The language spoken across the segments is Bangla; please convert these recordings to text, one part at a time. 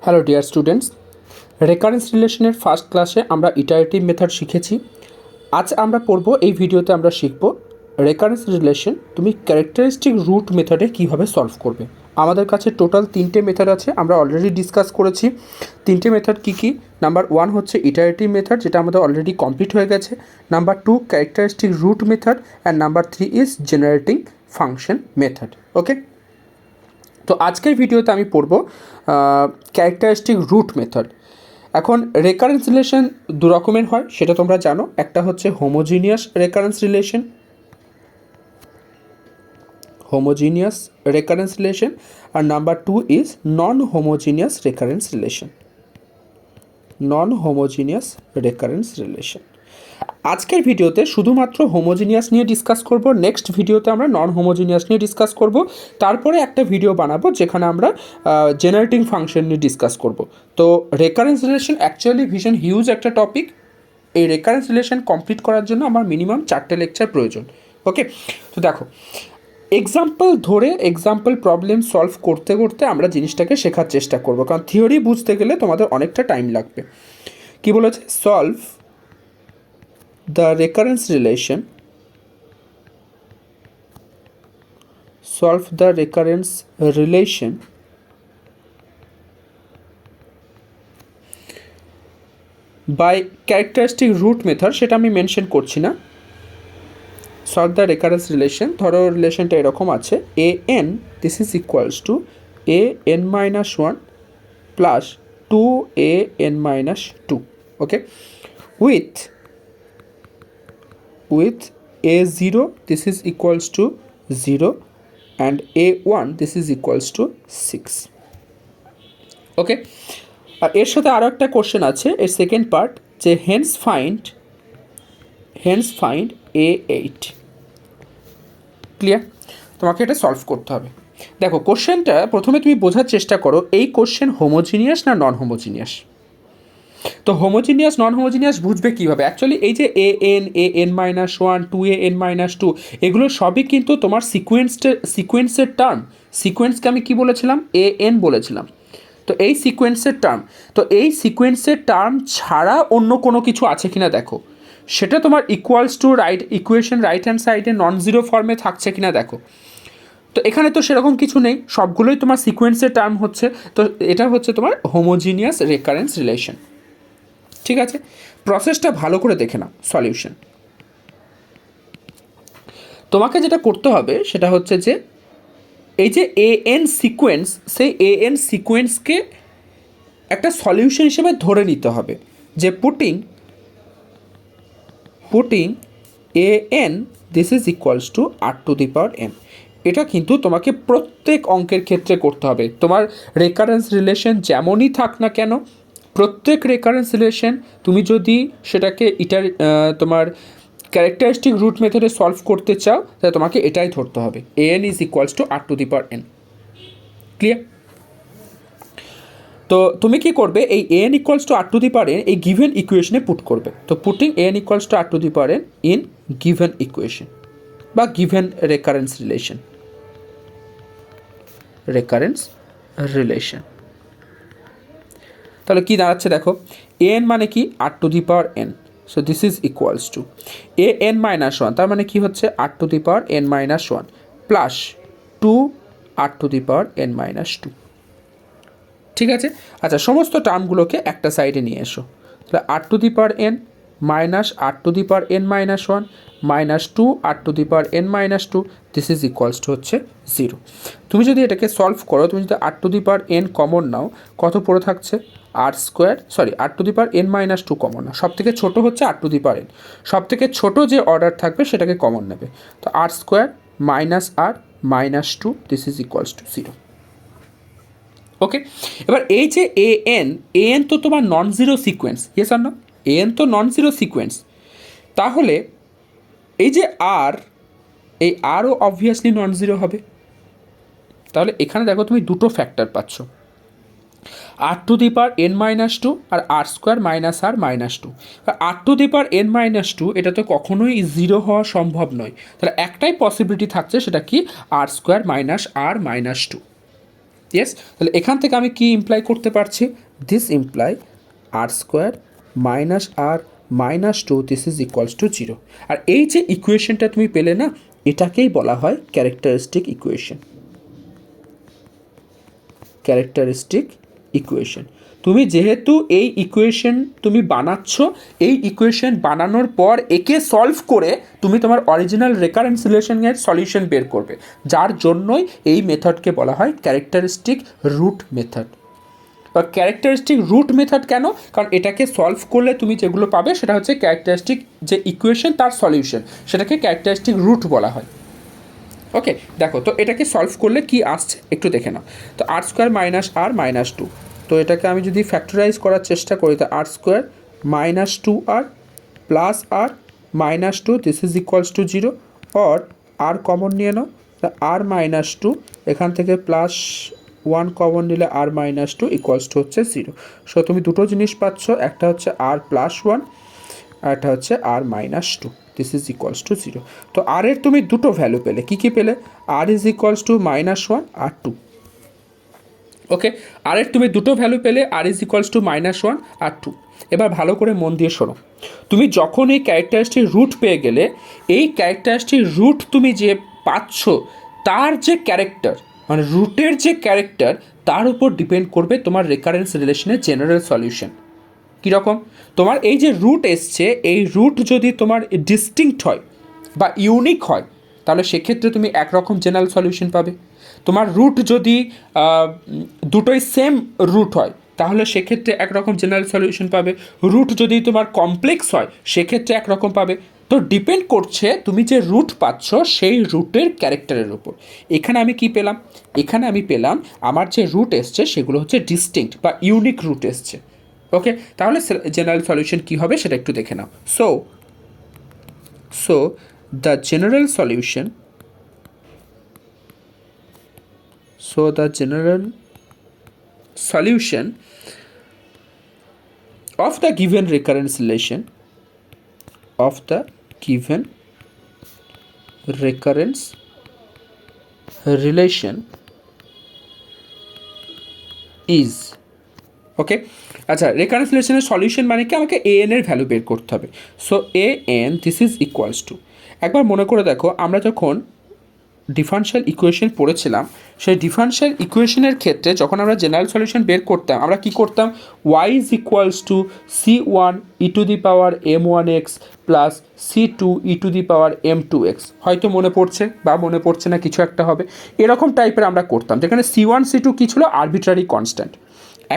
হ্যালো ডিয়ার স্টুডেন্টস, রেকারেন্স রিলেশনের ফার্স্ট ক্লাসে আমরা ইটারেটিভ মেথড শিখেছি। আজ আমরা পড়ব, এই ভিডিওতে আমরা শিখব রেকারেন্স রিলেশন তুমি ক্যারেক্টারিস্টিক রুট মেথডে কীভাবে সলভ করবে। আমাদের কাছে টোটাল 3টে মেথড আছে, আমরা অলরেডি ডিসকাস করেছি। 3টে মেথড কী কী? নাম্বার 1 হচ্ছে ইটারেটিভ মেথড, যেটা আমাদের অলরেডি কমপ্লিট হয়ে গেছে। Number 2 characteristic root method, and number 3 is generating function method. Okay, তো আজকের ভিডিওতে আমি পড়ব ক্যারেক্টারিস্টিক রুট মেথড। এখন রেকারেন্স রিলেশন দু রকমের হয়, সেটা তোমরা জানো। একটা হচ্ছে হোমোজিনিয়াস রেকারেন্স রিলেশন, আর number 2 is non homogeneous recurrence relation. আজকের ভিডিওতে শুধুমাত্র হোমোজিনিয়াস নিয়ে ডিসকাস করব, নেক্সট ভিডিওতে আমরা নন হোমোজিনিয়াস নিয়ে ডিসকাস করব, তারপরে একটা ভিডিও বানাবো যেখানে আমরা জেনারেটিং ফাংশন নিয়ে ডিসকাস করব। তো রেকারেন্স রিলেশন অ্যাকচুয়ালি ভীষণ হিউজ একটা টপিক। এই রেকারেন্স রিলেশন কমপ্লিট করার জন্য আমার মিনিমাম 4টে লেকচার প্রয়োজন। ওকে, তো দেখো, এক্সাম্পল প্রবলেম সলভ করতে করতে আমরা জিনিসটাকে শেখার চেষ্টা করব, কারণ থিওরি বুঝতে গেলে তোমাদের অনেকটা টাইম লাগবে। কি বলেছে? Solve the recurrence relation by characteristic root method, সেটা আমি মেনশন করছি না। সলভ দ্য রেকারেন্স রিলেশন, ধরো রিলেশনটা এরকম আছে, an this is equals to an-1 plus 2an-2, okay, with a0 this is equals to 0 and a1 this is equals to 6. Okay, r এর সাথে আরও একটা কোশ্চেন আছে, এর সেকেন্ড পার্ট, যে হেন্স ফাইন্ড a8। ক্লিয়ার? তোমাকে এটা সলভ করতে হবে। দেখো, কোশ্চেনটা প্রথমে তুমি বোঝার চেষ্টা করো, এই কোশ্চেন হোমোজিনিয়াস না নন হোমোজিনিয়াস। তো হোমোজিনিয়াস নন হোমোজিনিয়াস বুঝবে কীভাবে? অ্যাকচুয়ালি এই যে an-1 2an-2 এগুলো সবই কিন্তু তোমার সিকোয়েন্সের টার্ম। সিকোয়েন্সকে আমি কি বলেছিলাম? an বলেছিলাম। তো এই সিকোয়েন্সের টার্ম, তো এই সিকোয়েন্সের টার্ম ছাড়া অন্য কোনো কিছু আছে কিনা দেখো, সেটা তোমার equals to equation right hand সাইডে নন জিরো ফর্মে থাকছে কিনা দেখো। তো এখানে তো সেরকম কিছু নেই, সবগুলোই তোমার সিকোয়েন্সের টার্ম হচ্ছে। তো এটা হচ্ছে তোমার হোমোজিনিয়াস রেকারেন্স রিলেশন। ঠিক আছে, প্রসেসটা ভালো করে দেখে নাও। সলিউশন, তোমাকে যেটা করতে হবে সেটা হচ্ছে যে এই যে an সিকোয়েন্স, সেই an সিকোয়েন্সকে একটা সলিউশন হিসেবে ধরে নিতে হবে, যে putting an this is equals two r⁴n। এটা কিন্তু তোমাকে প্রত্যেক অঙ্কের ক্ষেত্রে করতে হবে। তোমার রেকারেন্স রিলেশন যেমনই থাক না কেন, প্রত্যেক রেকারেন্স রিলেশন তুমি যদি সেটাকে তোমার ক্যারেক্টারিস্টিক রুট মেথডে সলভ করতে চাও, তাহলে তোমাকে এটাই ধরতে হবে, an is equals two r⁴n। Clear? তো তুমি কি করবে, এই an ইকুয়ালস টু r⁴n এই গিভেন ইকুয়েশনে পুট করবে। তো putting an equals to r⁴n in given equation বা গিভেন রেকারেন্স রিলেশন, তাহলে কি দাঁড়াচ্ছে দেখো, an মানে কি? r⁴n। So this is equals two an-1, তার মানে কি হচ্ছে r⁴n-1 প্লাস 2r⁴n-2। ঠিক আছে, আচ্ছা, সমস্ত টার্মগুলোকে একটা সাইডে নিয়ে এসো। তাহলে r⁴n minus r⁴n-1 minus 2r⁴n-2, this is equals to হচ্ছে 0। তুমি যদি এটাকে সলভ করো, তুমি যদি r⁴n কমন নাও, কত পড়ে থাকছে? r⁴n-2 কমন নাও, সব থেকে ছোটো হচ্ছে r⁴n, সব থেকে ছোটো যে অর্ডার থাকবে সেটাকে কমন নেবে। তো r² minus r minus 2, this is equals to 0। Okay, এবার এই যে an তো তোমার নন জিরো সিকোয়েন্স, ইয়েস আর নো? an তো নন জিরো সিকোয়েন্স, তাহলে এই যে এই আরও অবভিয়াসলি নন জিরো হবে। তাহলে এখানে দেখো তুমি দুটো ফ্যাক্টর পাচ্ছ, r⁴n-2 আর r² minus r minus 2। r⁴n-2 এটা তো কখনোই জিরো হওয়া সম্ভব নয়, তাহলে একটাই পসিবিলিটি থাকছে, সেটা কি? r² minus r minus 2। Yes, তাহলে এখান থেকে আমি কি ইমপ্লাই করতে পারছি, this imply r square minus r minus two this is equals to zero. আর এই যে ইকুয়েশনটা তুমি পেলে না, এটাকেই বলা হয় ক্যারেক্টারিস্টিক ইকুয়েশন। Characteristic equation. তুমি যেহেতু এই ইকুয়েশন তুমি বানাচ্ছ, এই ইকুয়েশন বানানোর পর একে সলভ করে তুমি তোমার অরিজিনাল রেকারেন্স রিলেশনের সলিউশন বের করবে, যার জন্যই এই মেথডকে বলা হয় ক্যারেক্টারিস্টিক রুট মেথড। বা ক্যারেক্টারিস্টিক রুট মেথড কেন, কারণ এটাকে সলভ করলে তুমি যেগুলো পাবে সেটা হচ্ছে ক্যারেক্টারিস্টিক যে ইকুয়েশন তার সলিউশন, সেটাকে ক্যারেক্টারিস্টিক রুট বলা হয়। ওকে, দেখো তো এটাকে সলভ করলে কি আসছে একটু দেখে নাও। তো r square minus r minus two, তো এটাকে আমি যদি ফ্যাক্টরাইজ করার চেষ্টা করি, তো r square minus two r plus r minus two this is equals to zero, or r common নিয়ে নাও, আর মাইনাস টু এখান থেকে প্লাস ওয়ান কমন নিলে আর মাইনাস টু ইকুয়ালস টু হচ্ছে জিরো। সো তুমি দুটো জিনিস পাচ্ছ, একটা হচ্ছে আর প্লাস ওয়ান আর একটা হচ্ছে r minus two, this is equals to zero. তো আর এর তুমি দুটো ভ্যালু পেলে, কী কী পেলে, r is equals to minus one আর টু। ওকে, আর এর তুমি দুটো ভ্যালু পেলে, r is equals to minus one আর টু। এবার ভালো করে মন দিয়ে শোনো, তুমি যখন এই ক্যারেক্টারিস্টিক রুট পেয়ে গেলে, এই ক্যারেক্টারিস্টিক রুট তুমি যে পাচ্ছ তার যে ক্যারেক্টার, মানে রুটের যে ক্যারেক্টার, তার উপর ডিপেন্ড করবে তোমার রেকারেন্স রিলেশনের জেনারেল সলিউশন। কীরকম, তোমার এই যে রুট এসছে, এই রুট যদি তোমার ডিস্টিংক্ট হয় বা ইউনিক হয়, তাহলে সেক্ষেত্রে তুমি একরকম জেনারেল সলিউশন পাবে। তোমার রুট যদি দুটোই সেম রুট হয়, তাহলে সেক্ষেত্রে একরকম জেনারেল সলিউশন পাবে। রুট যদি তোমার কমপ্লেক্স হয়, সেক্ষেত্রে একরকম পাবে। তো ডিপেন্ড করছে তুমি যে রুট পাচ্ছ সেই রুটের ক্যারেক্টারের উপর। এখানে আমি কি পেলাম, এখানে আমি পেলাম আমার যে রুট এসছে সেগুলো হচ্ছে ডিস্টিংক্ট বা ইউনিক রুট এসছে। ওকে, তাহলে জেনারেল সলিউশন কী হবে সেটা একটু দেখে নাও। So the general solution, of the given recurrence relation is, okay. আচ্ছা, রেকারেন্স রিলেশনের সলিউশন মানে কি, আমাকে এ এন এর ভ্যালু বের করতে হবে। So A N this is equals two, একবার মনে করে দেখো, আমরা যখন ডিফারেনশিয়াল ইকুয়েশন পড়েছিলাম, সেই ডিফারেনশিয়াল ইকুয়েশনের ক্ষেত্রে যখন আমরা জেনারেল সলিউশন বের করতাম, আমরা কি করতাম, y is equals to c one e to the power m one x plus c two e to the power m two x. হয়তো মনে পড়ছে বা মনে পড়ছে না, কিছু একটা হবে, এরকম টাইপের আমরা করতাম, যেখানে সি ওয়ান সি টু কী ছিল, আরবিট্রারি কনস্ট্যান্ট।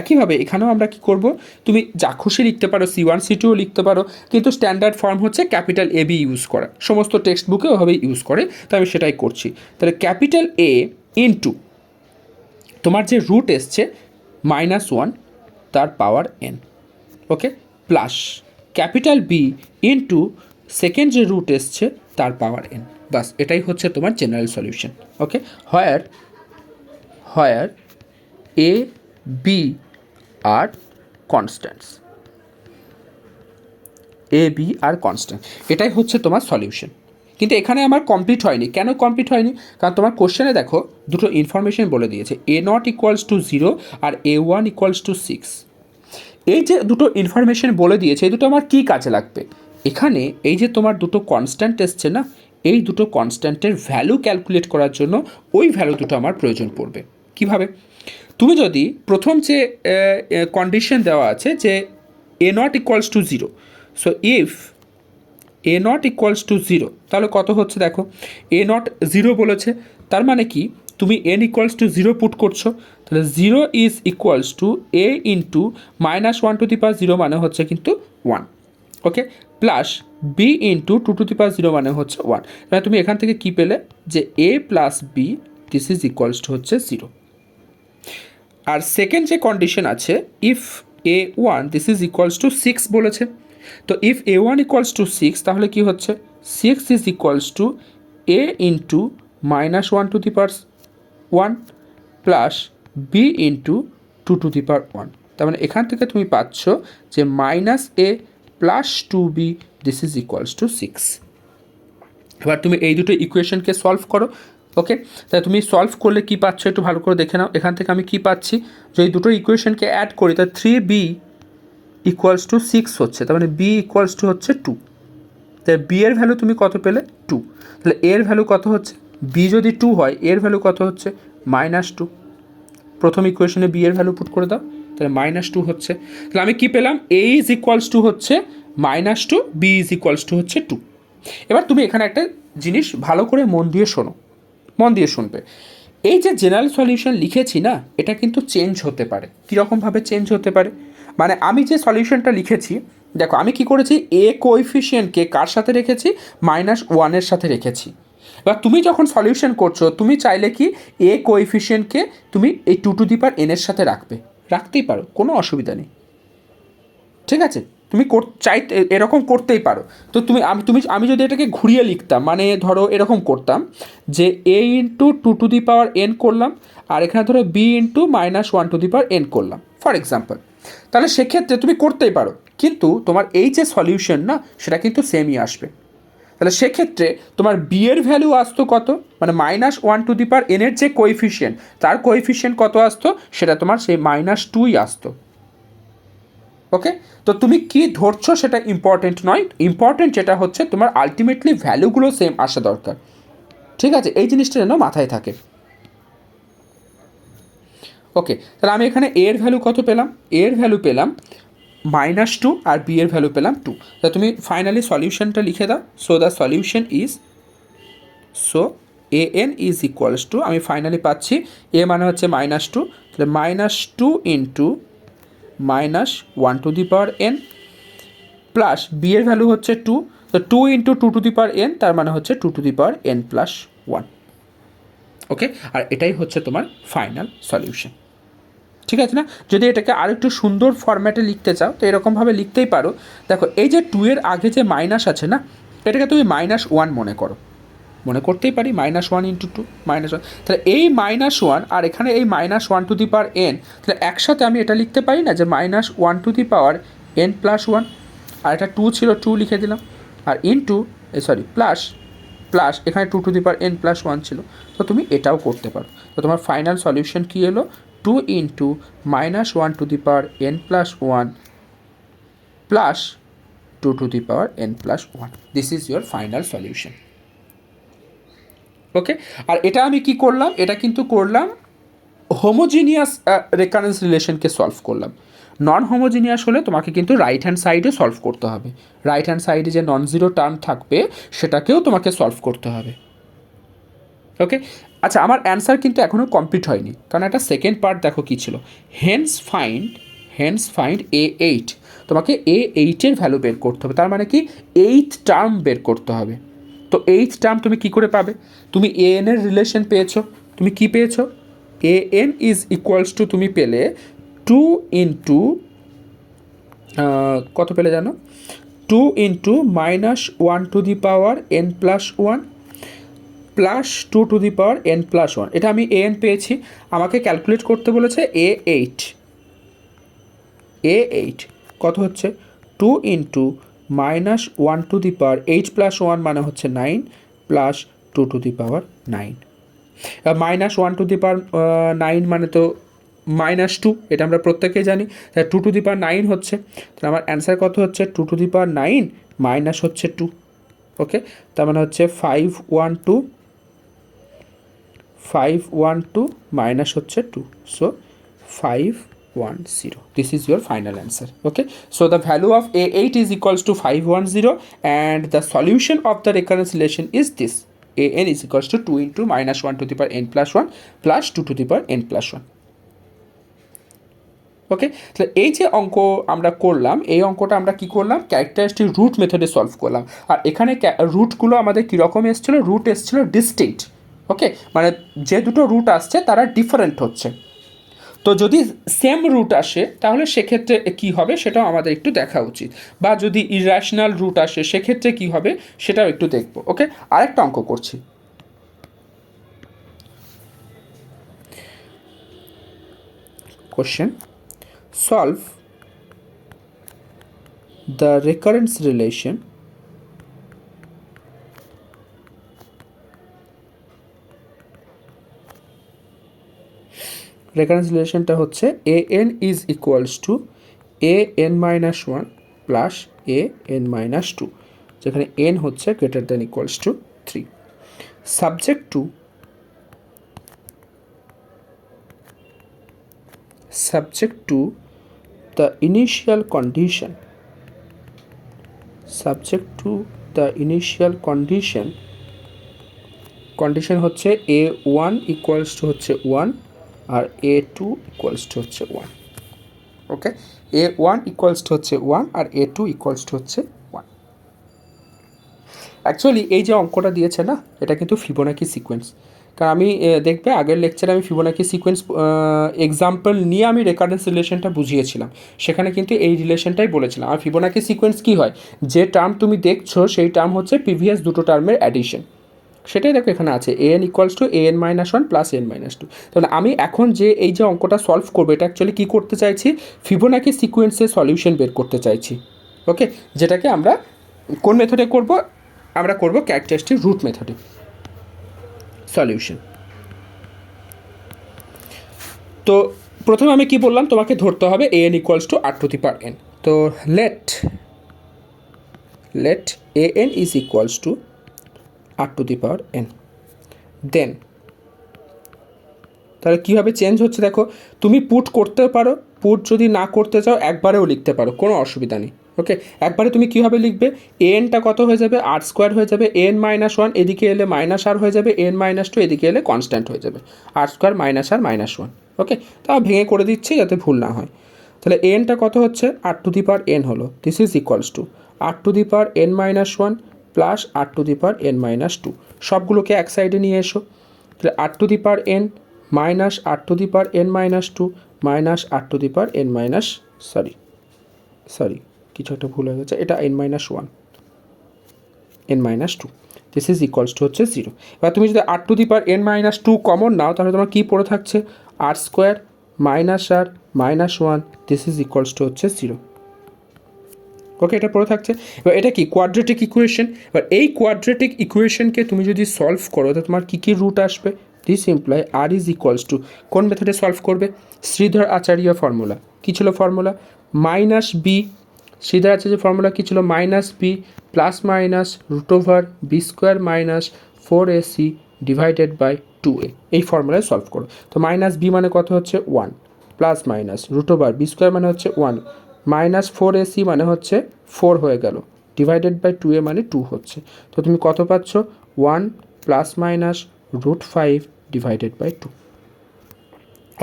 একইভাবে এখানেও আমরা কি করব, তুমি যা খুশি লিখতে পারো, সি ওয়ান সি টুও লিখতে পারো, কিন্তু স্ট্যান্ডার্ড ফর্ম হচ্ছে ক্যাপিটাল এ বি ইউজ করা, সমস্ত টেক্সট বুকে ওভাবেই ইউজ করে, তো আমি সেটাই করছি। তাহলে ক্যাপিটাল এ ইনটু তোমার যে রুট এসছে মাইনাস ওয়ান তার power n, okay, plus capital B into second যে রুট এসছে তার পাওয়ার এন। বাস, এটাই হচ্ছে তোমার general solution. Okay, where A B are constants, A B are constant, এটাই হচ্ছে তোমার সলিউশন। কিন্তু এখানে আমার কমপ্লিট হয়নি। কেন কমপ্লিট হয়নি, কারণ তোমার কোশ্চেনে দেখো দুটো ইনফরমেশন বলে দিয়েছে, A not equals to zero আর A one equals to six. এই যে দুটো ইনফরমেশন বলে দিয়েছে, এই দুটো আমার কী কাজে লাগবে, এখানে এই যে তোমার দুটো কনস্ট্যান্ট এসছে না, এই দুটো কনস্ট্যান্টের ভ্যালু ক্যালকুলেট করার জন্য ওই ভ্যালু দুটো আমার প্রয়োজন পড়বে। কিভাবে, তুমি যদি প্রথম যে কন্ডিশন দেওয়া আছে যে A not equals to zero, so if A not equals to zero, তাহলে কত হচ্ছে দেখো, এ নট জিরো বলেছে, তার মানে কি তুমি n equals to zero put করছো, তাহলে zero is equals to A into minus one to the power zero মানে হচ্ছে কিন্তু one, okay, plus B into two to the power zero মানে হচ্ছে ওয়ান। এবার তুমি এখান থেকে কী পেলে, যে A plus B this is equals to হচ্ছে জিরো। আর সেকেন্ড যে কন্ডিশন আছে, if A one this is equals to six বলেছে, তো if A one equals to six, তাহলে কী হচ্ছে, six is equals to A into minus one to the power one plus B into two to the power one. তার মানে এখান থেকে তুমি পাচ্ছ যে minus A plus two B this is equals to six. এবার তুমি এই দুটো ইকুয়েশনকে সলভ করো, ওকে, তাহলে তুমি সলভ করলে কী পাচ্ছ একটু ভালো করে দেখে নাও। এখান থেকে আমি কী পাচ্ছি, যদি দুটো ইকুয়েশনকে অ্যাড করি তাহলে 3b ইকুয়ালস টু 6 হচ্ছে, তার মানে b ইকুয়ালস টু হচ্ছে 2। তাহলে b এর ভ্যালু তুমি কত পেলে 2, তাহলে এর ভ্যালু কত হচ্ছে, b যদি 2 হয় এর ভ্যালু কত হচ্ছে -2। প্রথম ইকুয়েশনে b এর ভ্যালু পুট করে দাও, তাহলে -2 হচ্ছে। তাহলে আমি কি পেলাম, a ইজ ইকুয়ালস টু হচ্ছে -2, b ইজ ইকুয়ালস টু হচ্ছে 2। এবার তুমি এখানে একটা জিনিস ভালো করে মন দিয়ে শোনো, মন দিয়ে শুনবে। এই যে জেনারেল সলিউশন লিখেছি না, এটা কিন্তু চেঞ্জ হতে পারে। কীরকমভাবে চেঞ্জ হতে পারে, মানে আমি যে সলিউশনটা লিখেছি, দেখো আমি কি করেছি, এ কোএফিসিয়েন্টকে কার সাথে রেখেছি, -1 সাথে রেখেছি। এবার তুমি যখন সলিউশন করছো তুমি চাইলে কি এ কোএফিসিয়েন্টকে তুমি এই 2n এর সাথে রাখতেই পারো, কোনো অসুবিধা নেই, ঠিক আছে। তুমি চাইতে এরকম করতেই পারো। তো আমি যদি এটাকে ঘুরিয়ে লিখতাম, মানে ধরো এরকম করতাম যে a ইন্টু 2n করলাম, আর এখানে ধরো b ইন্টু -1n করলাম ফর এক্সাম্পল, তাহলে সেক্ষেত্রে তুমি করতেই পারো, কিন্তু তোমার এই যে সলিউশন না সেটা কিন্তু সেমই আসবে। তাহলে সেক্ষেত্রে তোমার বি এর ভ্যালু আসতো কত, মানে -1n এর যে কোএফিসিয়েন্ট তার কোএফিসিয়েন্ট কত আসতো, সেটা তোমার সেই -2ই আসতো। ওকে, তো তুমি কি ধরছো সেটা ইম্পর্টেন্ট নয়, ইম্পর্টেন্ট যেটা হচ্ছে তোমার আলটিমেটলি ভ্যালুগুলো সেম আসা দরকার, ঠিক আছে, এই জিনিসটা যেন মাথায় থাকে। ওকে, তাহলে আমি এখানে এর ভ্যালু কত পেলাম, এর ভ্যালু পেলাম -2 আর বি এর ভ্যালু পেলাম 2। তা তুমি ফাইনালি সলিউশনটা লিখে দাও। So the solution is, so an is equals two, আমি ফাইনালি পাচ্ছি a মানে হচ্ছে -2, তাহলে -2 ইন্টু -1n প্লাস বি এর ভ্যালু হচ্ছে 2, তো 2 ইন্টু 2n তার মানে হচ্ছে 2n+1। ওকে, আর এটাই হচ্ছে তোমার ফাইনাল সলিউশন, ঠিক আছে না। যদি এটাকে আর একটু সুন্দর ফরম্যাটে লিখতে চাও তো এরকমভাবে লিখতেই পারো। দেখো এই যে 2 এর আগে যে মাইনাস আছে না, এটাকে তুমি -1 মনে করতেই পারি, -1 ইন্টু 2 -1, তাহলে এই -1 আর এখানে এই -1n, তাহলে একসাথে আমি এটা লিখতে পারি না যে -1n+1, আর এটা 2 ছিল 2 লিখে দিলাম, আর ইন্টু প্লাস এখানে 2n+1 ছিল, তো তুমি এটাও করতে পারো। তো তোমার ফাইনাল সলিউশন কী এলো, 2 into -1n+1 plus 2n+1, this is your final solution. Okay, আর এটা আমি কি করলাম, এটা কিন্তু করলাম হোমোজিনিয়াস রেকারেন্স রিলেশনকে সলভ করলাম। নন হোমোজিনিয়াস হলে তোমাকে কিন্তু রাইট হ্যান্ড সাইডে সলভ করতে হবে, রাইট হ্যান্ড সাইডে যে নন জিরো টার্ম থাকবে সেটাকেও তোমাকে সলভ করতে হবে। ওকে, আচ্ছা আমার অ্যান্সার কিন্তু এখনও কমপ্লিট হয়নি, কারণ একটা সেকেন্ড পার্ট দেখো কী ছিল, হেন্স ফাইন্ড a8, তোমাকে a8-এর ভ্যালু বের করতে হবে, তার মানে কি 8th টার্ম বের করতে হবে। তো 8th টার্ম তুমি কি করে পাবে, তুমি an এর রিলেশন পেয়েছো, তুমি কি পেয়েছো, an ইজ ইকুয়ালস টু তুমি পেলে 2 ইন্টু কত পেলে জানো, 2 ইন্টু -1n+1 প্লাস 2n+1, এটা আমি an পেয়েছি, আমাকে ক্যালকুলেট করতে বলেছে a8 কত হচ্ছে, 2 ইন্টু -1h+1 মানে হচ্ছে 9 প্লাস 2/9, -1/9 মানে তো -2, এটা আমরা প্রত্যেকেই জানি, তাই 2/9 হচ্ছে, তাহলে আমার অ্যান্সার কত হচ্ছে 2/9 মাইনাস হচ্ছে 2। ওকে, তার মানে হচ্ছে 512 মাইনাস হচ্ছে 2, so 510, this is your final answer. Okay, so the value of a8 is equals to 510, and the solution of the recurrence relation is this, an is equals to 2 into -1n+1 plus 2n+1. ওকে, তাহলে এই যে অঙ্ক আমরা করলাম, এই অঙ্কটা আমরা কি করলাম, ক্যারেক্টারিস্টিক রুট মেথডে সলভ করলাম। আর এখানে রুটগুলো আমাদের কীরকম এসেছিলো, রুট এসেছিলো ডিস্টিংক্ট। ওকে, মানে যে দুটো রুট আসছে তারা ডিফারেন্ট হচ্ছে। তো যদি সেম রুট আসে তাহলে সেক্ষেত্রে কী হবে সেটাও আমাদের একটু দেখা উচিত, বা যদি ইরেশনাল রুট আসে সেক্ষেত্রে কী হবে সেটাও একটু দেখব। ওকে, আরেকটা অঙ্ক করছি। Question, solve the recurrence relation recurrence রিলেশনটা হচ্ছে a n is equals to a n minus one plus a n minus two, যেখানে এন হচ্ছে greater than equals to 3, subject to the initial condition, subject to the initial condition হচ্ছে a1 ইকুয়ালস টু হচ্ছে 1 আর a2 ইকুয়ালস টু হচ্ছে 1। ওকে, a1 ইকুয়ালস টু হচ্ছে 1 আর a2 ইকুয়ালস টু হচ্ছে 1। অ্যাকচুয়ালি এই যে অঙ্কটা দিয়েছে না, এটা কিন্তু ফিবোনাকি সিকোয়েন্স। কারণ আমি দেখবে আগের লেকচারে আমি ফিবোনাকি সিকোয়েন্স এক্সাম্পল নিয়ে আমি রেকারেন্স রিলেশনটা বুঝিয়েছিলাম, সেখানে কিন্তু এই রিলেশনটাই বলেছিলাম। আর ফিবোনাকি সিকোয়েন্স কী হয়, যে টার্ম তুমি দেখছো সেই টার্ম হচ্ছে প্রিভিয়াস দুটো টার্মের অ্যাডিশন, সেটাই দেখো এখানে আছে a n equals to a n minus one plus n minus two. তাহলে আমি এখন যে এই যে অঙ্কটা সলভ করবো, এটা অ্যাকচুয়ালি কী করতে চাইছি, ফিবোনাকি সিকোয়েন্সের সলিউশন বের করতে চাইছি। ওকে, যেটাকে আমরা কোন মেথডে করব, আমরা করব ক্যারেক্টারিস্টিক রুট মেথডে সলিউশন। তো প্রথমে আমি কি বললাম, তোমাকে ধরতে হবে A n equals to r to the power n. তো let A n is equals to r to the power n. Then তাহলে কীভাবে চেঞ্জ হচ্ছে দেখো, তুমি পুট করতে পারো, পুট যদি না করতে চাও একবারেও লিখতে পারো, কোনো অসুবিধা নেই। ওকে, একবারে তুমি কীভাবে লিখবে, এনটা কত হয়ে যাবে, আর স্কোয়ার হয়ে যাবে, এন মাইনাস ওয়ান এদিকে এলে মাইনাস আর হয়ে যাবে, এন মাইনাস টু এদিকে এলে কনস্ট্যান্ট হয়ে যাবে, আর square minus r minus one. ওকে, তাও ভেঙে করে দিচ্ছি যাতে ভুল না হয়। তাহলে এনটা কত হচ্ছে, r to the power n হলো, this is equals to r to the power n minus one plus r to the power n minus two. সবগুলোকে এক সাইডে নিয়ে এসো। তাহলে r to the power n minus r to the power n minus two minus r to the power n minus sorry কিছু একটা ভুল হয়ে গেছে, এটা n minus one n minus two, this is equals to হচ্ছে 0। এবার তুমি যদি r to the power n minus two common নাও, তাহলে তোমার কী পড়ে থাকছে, r square minus r minus one, this is equals to হচ্ছে 0। ওকে, এটা পড়ে থাকছে। এবার এটা কি কোয়াড্রেটিক ইকুয়েশন। এবার এই কোয়াড্রেটিক ইকুয়েশনকে তুমি যদি সলভ করো, তো তোমার কী কী রুট আসবে, this imply r is equals to কোন মেথডে সলভ করবে, শ্রীধর আচার্য ফর্মুলা। কী ছিল formula, minus b, Sridhar Acharya formula কী ছিল, minus b plus minus root over b square minus 4ac divided by 2a, এই ফর্মুলায় সলভ করো। তো মাইনাস বি মানে কত হচ্ছে 1 plus minus root over b square মানে হচ্ছে 1 মাইনাস 4ac মানে হচ্ছে 4 হয়ে গেল, ডিভাইডেড বাই 2a মানে 2 হচ্ছে। তো তুমি কত পাচ্ছ, 1 plus minus root 5 divided by 2।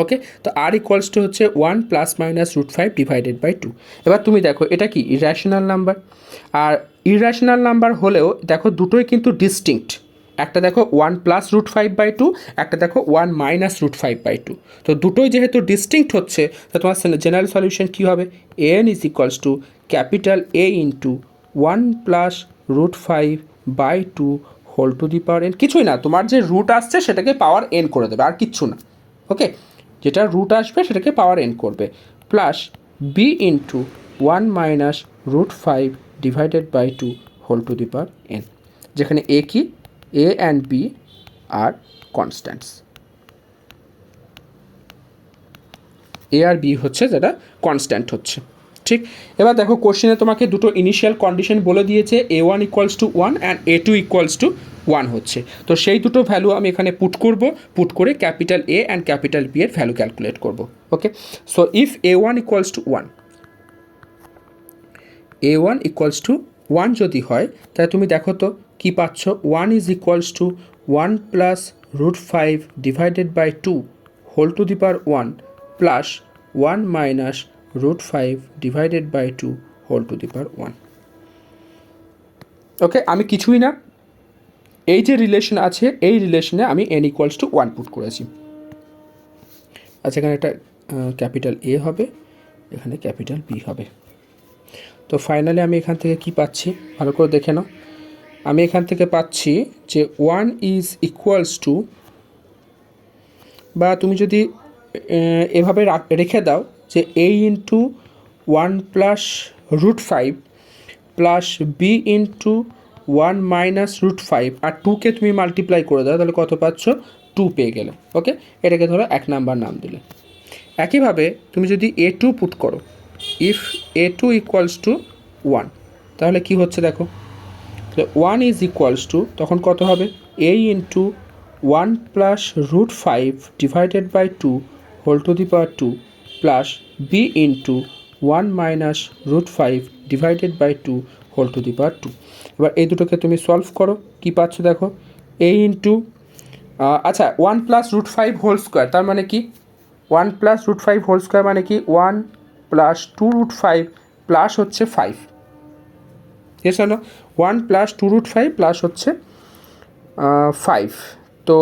Okay, তো আর ইকুয়ালস টু হচ্ছে 1 plus minus root 5 divided by 2। এবার তুমি দেখো এটা কি ইরেশনাল নাম্বার, আর ইরেশনাল নাম্বার হলেও দেখো দুটোই কিন্তু ডিস্টিংক্ট। একটা দেখো 1 প্লাস রুট 5 বাই 2, একটা দেখো 1 মাইনাস রুট 5 বাই 2। তো দুটোই যেহেতু ডিস্টিংক্ট হচ্ছে, তো তোমার জেনারেল সলিউশন কী হবে, n is equals to capital a into 1 plus root 5 by 2 whole to the power n. কিছুই না, তোমার যে রুট আসছে সেটাকে পাওয়ার এন করে দেবে, আর কিচ্ছু না। ওকে, যেটা রুট আসবে সেটাকে পাওয়ার এন করবে, plus B into 1 minus root 5 divided by 2 whole to the power n, যেখানে এ কি, A and B are constants, A আর বি হচ্ছে যেটা কনস্ট্যান্ট হচ্ছে। ঠিক, এবার দেখো কোশ্চেনে তোমাকে দুটো ইনিশিয়াল কন্ডিশন বলে দিয়েছে, a1 equals to 1 and a2 equals to 1 হচ্ছে। তো সেই দুটো ভ্যালু আমি এখানে পুট করে capital A and capital B এর ভ্যালু ক্যালকুলেট করব। Okay, so if a1 equals to 1 যদি হয়, তাহলে তুমি দেখো তো কী পাচ্ছ, 1 is equals to 1 plus root 5 divided by 2 whole to the power 1 plus 1 minus root 5 divided by 2 whole to the power 1। Okay, আমি কিছুই না, এই যে রিলেশন আছে এই রিলেশনে আমি n ইকুয়ালস টু 1 পুট করেছি। আচ্ছা, এখানে একটা ক্যাপিটাল এ হবে, এখানে ক্যাপিটাল বি হবে। তো ফাইনালি আমি এখান থেকে কি পাচ্ছি, ভালো করে দেখে নাও। আমি এখান থেকে পাচ্ছি যে 1 ইজ ইকুয়ালস টু, বা তুমি যদি এভাবে রেখে দাও যে a into 1 plus root 5 plus B into 1 minus root 5 আর 2কে তুমি মাল্টিপ্লাই করে দাও, তাহলে কত পাচ্ছ, টু পেয়ে গেলে। ওকে, এটাকে ধরো 1 নাম্বার নাম দিলে। একইভাবে তুমি যদি A2 পুট করো, ইফ A2 ইকুয়ালস টু 1, তাহলে কি হচ্ছে দেখো, 1 ইজ ইকুয়ালস টু তখন কত হবে, A into 1 plus root 5 divided by 2 whole to the power 2 plus B into 1 minus root 5 divided by 2 whole to the power 2। এবার এই দুটোকে তুমি সলভ করো, কি পাচ্ছ দেখো, A ইন্টু আচ্ছা 1 প্লাস রুট 5 হোল স্কোয়ার, তার মানে কি 1 প্লাস রুট 5 হোল স্কোয়ার মানে কি 1 প্লাস 2 রুট 5 প্লাস হচ্ছে 5, এস না, 1 প্লাস 2 রুট 5 প্লাস হচ্ছে 5। তো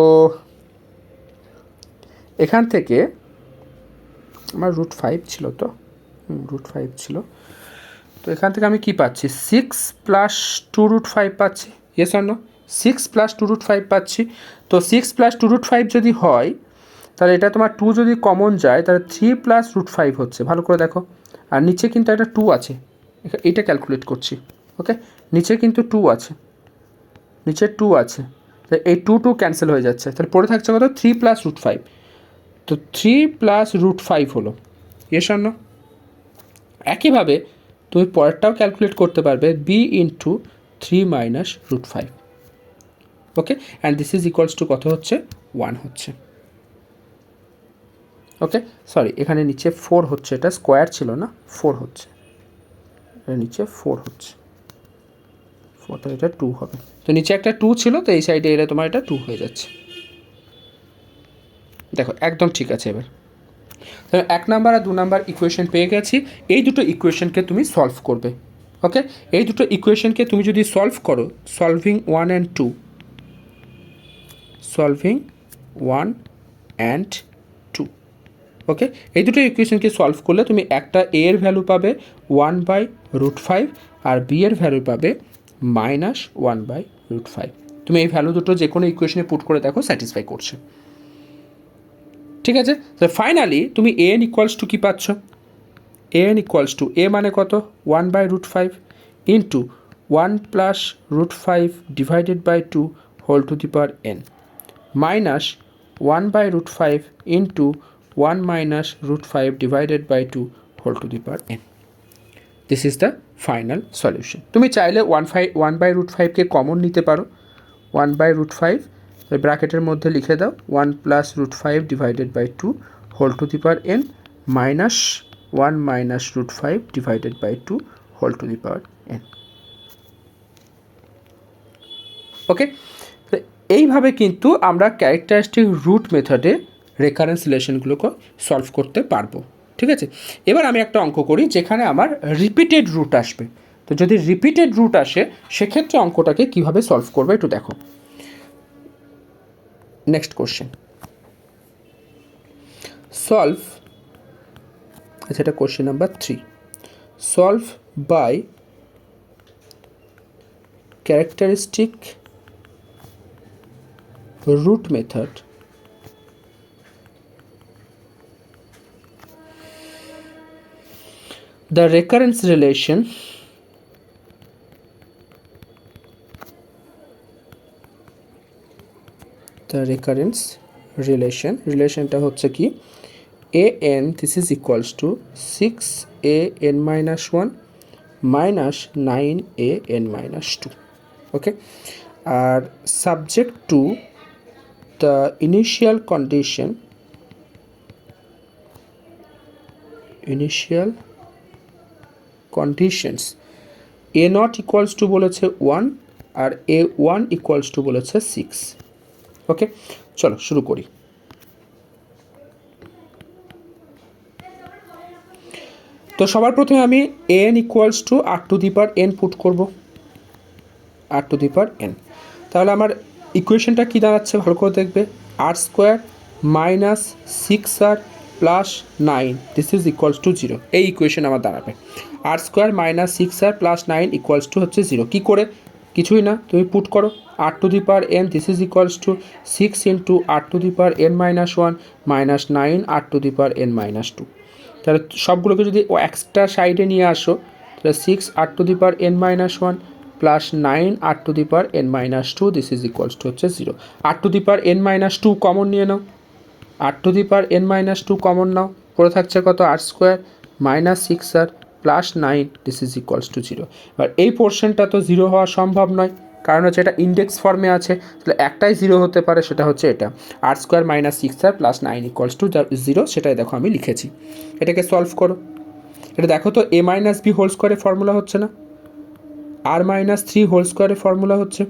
এখান থেকে আমার রুট 5 ছিল, তো রুট 5 ছিল, তো এখান থেকে আমি কি পাচ্ছি 6 প্লাস 2 রুট 5 পাচ্ছি, yes or no, 6 plus 2 root 5 পাচ্ছি। তো 6 প্লাস 2 রুট 5 যদি হয়, তাহলে এটা তোমার 2 যদি কমন যায় তাহলে 3 প্লাস রুট 5 হচ্ছে, ভালো করে দেখো, আর নিচে কিন্তু একটা 2 আছে, এটা ক্যালকুলেট করছি। ওকে, নিচে কিন্তু 2 আছে, নিচে 2 আছে, এই 2 ক্যান্সেল হয়ে যাচ্ছে, তাহলে পড়ে থাকছে কত 3 প্লাস রুট 5, তো 3 প্লাস রুট 5 হলো, ইয়েস অর নো। একইভাবে তুমি পরেরটাও ক্যালকুলেট করতে পারবে, b into 3 minus root 5। Okay, and this is equals to কত হচ্ছে 1 হচ্ছে। ওকে, সরি এখানে নিচে 4 হচ্ছে, এটা স্কোয়ার ছিল না, 4 হচ্ছে, এটা নিচে 4 হচ্ছে, 4 তো এটা 2 হবে, তো নিচে একটা 2 ছিল, তো এই সাইডে এলে তোমার এটা 2 হয়ে যাচ্ছে। দেখো একদম ঠিক আছে। এবার তাহলে 1 নাম্বার আর 2 নাম্বার ইকুয়েশন পেয়ে গেছি, এই দুটো ইকুয়েশনকে তুমি সলভ করবে। ওকে, এই দুটো ইকুয়েশনকে তুমি যদি সলভ করো, সলভিং 1 অ্যান্ড 2, সলভিং 1 অ্যান্ড 2, ওকে, এই দুটো ইকুয়েশনকে সলভ করলে তুমি একটা a এর ভ্যালু পাবে 1 বাই রুট 5 আর b এর ভ্যালু পাবে মাইনাস 1 বাই রুট 5। তুমি এই ভ্যালু দুটো যে কোনো ইকুয়েশনে পুট করে দেখো, স্যাটিসফাই করছে, ঠিক আছে। তো ফাইনালি তুমি a n ইকুয়ালস টু কী পাচ্ছ, a n equals to a মানে কত 1 by root 5 into 1 plus root 5 divided by 2 whole to the power n minus 1 by root 5 into 1 minus root 5 divided by 2 whole to the power n। This is the final solution. তুমি চাইলে 1 বাই রুট 5কে কমন নিতে পারো, 1 বাই রুট 5 ব্র্যাকেটের মধ্যে লিখে দাও 1 plus root 5 divided by 2 whole to the power n minus 1 minus root 5 divided by 2 whole to the power n। Okay, তো এইভাবে কিন্তু আমরা ক্যারেক্টারিস্টিক রুট মেথডে রেকারেন্স রিলেশনগুলোকে সলভ করতে পারবো, ঠিক আছে। এবার আমি একটা অঙ্ক করি যেখানে আমার রিপিটেড রুট আসবে। তো যদি রিপিটেড রুট আসে সেক্ষেত্রে অঙ্কটাকে কীভাবে সলভ করবে একটু দেখো। নেক্সট কোশ্চেন, সলভ, আচ্ছা এটা question number 3, solve by characteristic root method the recurrence relation রিলেশনটা হচ্ছে কি an this is equals to 6an minus 1 minus 9an minus 2, okay, R subject to the initial conditions a not equals to বলেছে 1 আর a1 equals to বলেছে 6। ওকে, চলো শুরু করি। তো সবার প্রথমে আমি an equals to r to the power n put করব, r to the power n, তাহলে আমার ইকুয়েশনটা কী দাঁড়াচ্ছে ভালো করে দেখবে, r square minus 6r plus 9 this is equals to 0, এই ইকুয়েশন আমার দাঁড়াবে। R square minus 6r plus 9 equals to হচ্ছে 0, কী করে, কিছুই না, তুমি পুট করো r to the power n this is equals to 6 into r to the power n minus 1 minus 9 r to the power n minus 2। তাহলে সবগুলোকে যদি এক্সট্রা সাইডে নিয়ে আসো তাহলে 6 r to the power n minus 1 plus 9r⁻n-2 this is equals to হচ্ছে 0। r⁻n-2 কমন নিয়ে নাও, r⁻n-2 কমন নাও, পড়ে থাকছে কত r² minus 6r plus 9 this is equals to 0। এবার এই পোর্শনটা তো 0 হওয়া সম্ভব নয়, কারণ হচ্ছে এটা ইন্ডেক্স ফর্মে আছে, তাহলে একটাই 0 হতে পারে, সেটা হচ্ছে এটা r² minus 6r plus 9 equals to 0। সেটাই দেখো আমি লিখেছি। এটাকে সলভ করো, এটা দেখো তো a মাইনাস বি হোল স্কোয়ারের ফর্মুলা হচ্ছে না, r মাইনাস 3 হোল স্কোয়ারের ফর্মুলা হচ্ছে।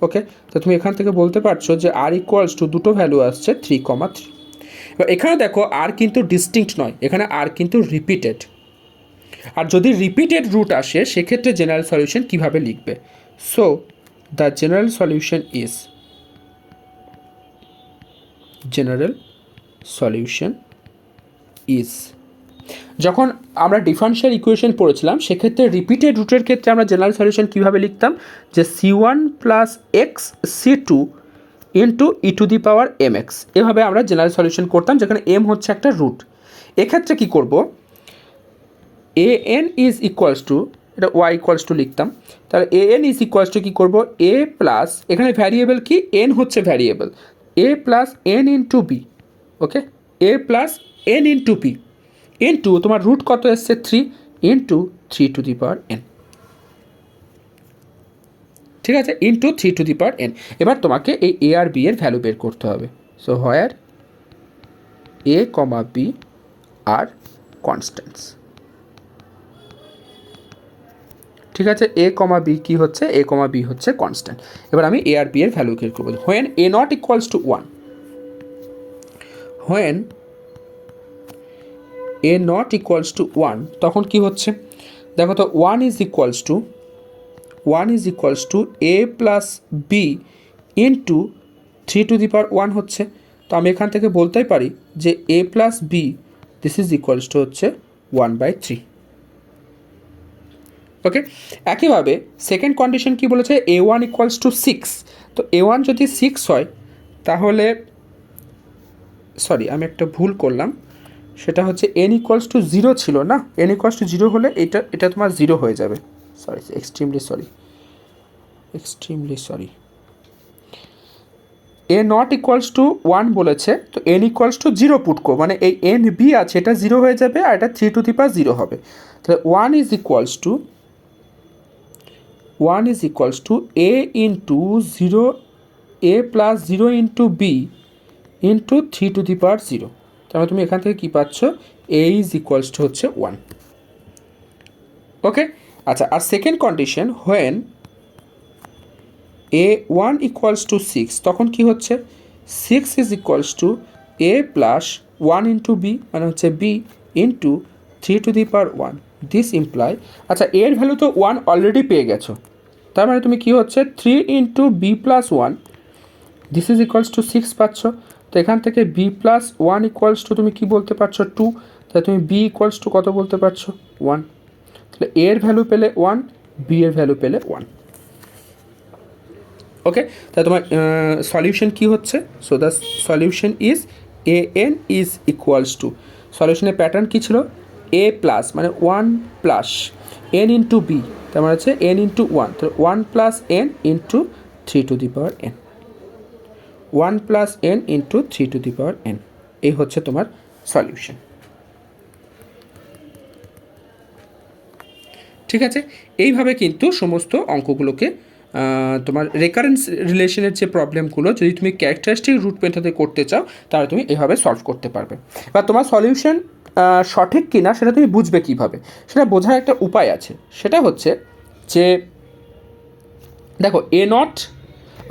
ওকে, তো তুমি এখান থেকে বলতে পারছো যে r ইকুয়ালস টু দুটো ভ্যালু আসছে 3,3। এবার এখানে দেখো r কিন্তু ডিস্টিংক্ট নয়, এখানে r কিন্তু রিপিটেড। আর যদি রিপিটেড রুট আসে সেক্ষেত্রে জেনারেল সলিউশন কিভাবে লিখবে? So the general solution is যখন আমরা ডিফারেনশিয়াল ইকুয়েশন পড়েছিলাম সেক্ষেত্রে রিপিটেড রুটের ক্ষেত্রে আমরা জেনারেল সলিউশন কীভাবে লিখতাম, যে c1 plus x c2 into e⁻mx, এভাবে আমরা জেনারেল সলিউশন করতাম, যেখানে m হচ্ছে একটা রুট। এক্ষেত্রে কী করব, an ইজ ইকুয়ালস টু, এটা y ইকুয়ালস টু লিখতাম, তাহলে an ইজ ইকুয়ালস টু কী করবো, a প্লাস, এখানে ভ্যারিয়েবল কি n হচ্ছে variable, a plus n into b. Okay, a plus n into p into তোমার রুট কত এসছে 3 ইন্টু 3⁻n, ঠিক আছে, ইন্টু 3⁻n। এবার তোমাকে এই a আর b এর ভ্যালু বের করতে হবে। সো হোয়ার a, b আর কনস্ট্যান্টস, ঠিক আছে, a, b কি হচ্ছে, a, b হচ্ছে কনস্ট্যান্ট। এবার আমি a আর b এর ভ্যালু বের করব। When a not equals to 1, when a not equals to 1, তখন কি হচ্ছে দেখো তো, 1 is equals to a plus B into 3⁻1 হচ্ছে। তো আমি এখান থেকে বলতেই পারি যে a plus B this is equals to হচ্ছে 1/3। ওকে, একইভাবে সেকেন্ড কন্ডিশন কি বলেছে, a1 ইকুয়ালস টু 6। তো a1 যদি 6 হয় তাহলে, সরি আমি একটা ভুল করলাম, সেটা হচ্ছে n ইকুয়ালস টু 0 ছিল না, n ইকুয়ালস টু 0 হলে এটা তোমার 0 হয়ে যাবে। Sorry, extremely sorry, a not equals to 1 বলেছে, তো n ইকুয়ালস টু 0 পুট করো, মানে এই n b আছে এটা 0 হয়ে যাবে আর এটা 3⁻0 হবে। তাহলে 1 is equals to a into 0, a plus 0 into b into 3⁻0। তাহলে তুমি এখান থেকে কী পাচ্ছ, a ইজ ইকুয়ালস টু হচ্ছে 1। ওকে, আচ্ছা, আর second condition, when a1 equals to 6, তখন কি হচ্ছে, 6 is equals to a plus 1 into B, মানে হচ্ছে b ইন্টু 3⁻1। দিস ইমপ্লাই, আচ্ছা এর ভ্যালু তো 1 অলরেডি পেয়ে গেছো, তার মানে তুমি কি হচ্ছে 3 into b plus 1 this is equals to 6 পাচ্ছ। তো এখান থেকে বি প্লাস 1 ইকুয়ালস টু তুমি কী বলতে পারছো 2, তাহলে তুমি বি ইকুয়ালস টু কত বলতে পারছো 1। তাহলে এর ভ্যালু পেলে 1, বি এর ভ্যালু পেলে 1। ওকে, তাহলে তোমার সলিউশন কী হচ্ছে, so the solution is an is equals to, সলিউশনের প্যাটার্ন কী ছিল, a প্লাস মানে 1 প্লাস n ইন্টু বি, তার মানে হচ্ছে n ইন্টু 1, তো 1 plus n into 3⁻n, 1 plus n into 3⁻n, এই হচ্ছে তোমার সলিউশন। ঠিক আছে, এইভাবে কিন্তু সমস্ত অঙ্কগুলোকে তোমার রেকারেন্স রিলেশনের যে প্রবলেমগুলো যদি তুমি ক্যারেক্টারিস্টিক রুট মেথডে করতে চাও তাহলে তুমি এভাবে সলভ করতে পারবে। বা তোমার সলিউশন সঠিক কিনা সেটা তুমি বুঝবে কিভাবে, সেটা বোঝার একটা উপায় আছে, সেটা হচ্ছে যে দেখো a0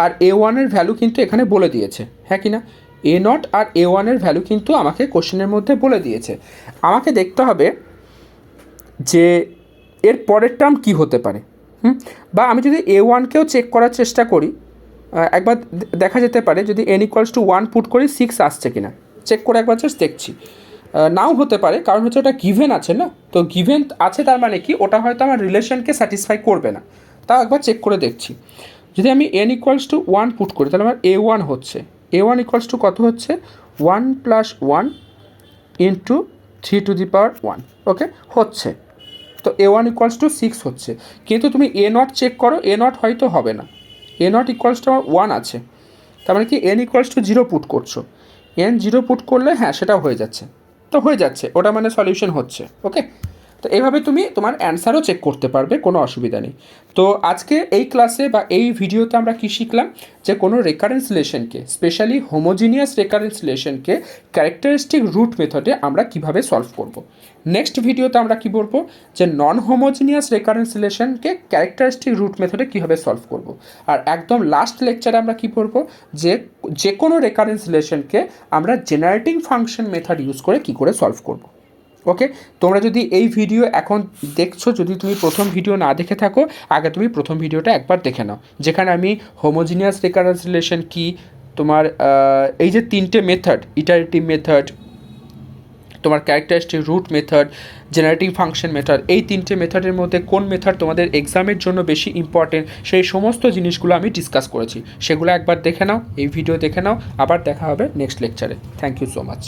আর a1 এর ভ্যালু কিন্তু এখানে বলে দিয়েছে, হ্যাঁ কি না, a0 আর a1 এর ভ্যালু কিন্তু আমাকে কোশ্চেনের মধ্যে বলে দিয়েছে। আমাকে দেখতে হবে যে এর পরের টার্ম কী হতে পারে, বা আমি যদি a1কেও চেক করার চেষ্টা করি, একবার দেখা যেতে পারে যদি n ইকুয়ালস টু 1 পুট করি 6 আসছে কিনা, চেক করে একবার জাস্ট দেখছি, নাও হতে পারে, কারণ হচ্ছে ওটা গিভেন আছে না, তো গিভেন আছে তার মানে কি ওটা হয়তো আমার রিলেশনকে স্যাটিসফাই করবে না, তাও একবার চেক করে দেখছি। যদি আমি n ইকুয়ালস টু 1 পুট করি তাহলে আমার a1 হচ্ছে, a1 ইকুয়ালস টু কত হচ্ছে 1 প্লাস 1 ইন্টু 3⁻1, ওকে হচ্ছে। তো a1 ইকুয়ালস টু 6 হচ্ছে, কিন্তু তুমি a0 চেক করো, a0 হয়তো হবে না, a0 ইকুয়ালস টু আমার 1 আছে, তার মানে কি n ইকুয়ালস টু 0 পুট করছো, n 0 পুট করলে হ্যাঁ সেটাও হয়ে যাচ্ছে, তো হয়ে যাচ্ছে ওটা মানে সলিউশন হচ্ছে। ওকে, তো এইভাবে তুমি তোমার অ্যান্সারও চেক করতে পারবে, কোনো অসুবিধা নেই। তো আজকে এই ক্লাসে বা এই ভিডিওতে আমরা কী শিখলাম, যে কোনো রেকারেন্স রিলেশনকে, স্পেশালি হোমোজিনিয়াস রেকারেন্স রিলেশনকে ক্যারেক্টারিস্টিক রুট মেথডে আমরা কিভাবে সলভ করব। নেক্সট ভিডিওতে আমরা কী বলবো, যে নন হোমোজিনিয়াস রেকারেন্স রিলেশনকে ক্যারেক্টারিস্টিক রুট মেথডে কীভাবে সলভ করব। আর একদম লাস্ট লেকচারে আমরা কী করবো, যে কোনো রেকারেন্স রিলেশনকে আমরা জেনারেটিং ফাংশন মেথড ইউজ করে কী করে সলভ করব। ওকে, তোমরা যদি এই ভিডিও এখন দেখছো, যদি তুমি প্রথম ভিডিও না দেখে থাকো, আগে তুমি প্রথম ভিডিওটা একবার দেখে নাও, যেখানে আমি হোমোজিনিয়াস রেকারেন্স রিলেশন কি, তোমার এই যে তিনটে মেথড, ইটারেটিভ মেথড, তোমার characteristic root method, generating function method, এই তিনটে মেথডের মধ্যে কোন মেথড তোমাদের এক্সামের জন্য বেশি ইম্পর্টেন্ট, সেই সমস্ত জিনিসগুলো আমি ডিসকাস করেছি, সেগুলো একবার দেখে নাও, এই ভিডিও দেখে নাও। আবার দেখা হবে নেক্সট লেকচারে। Thank you so much.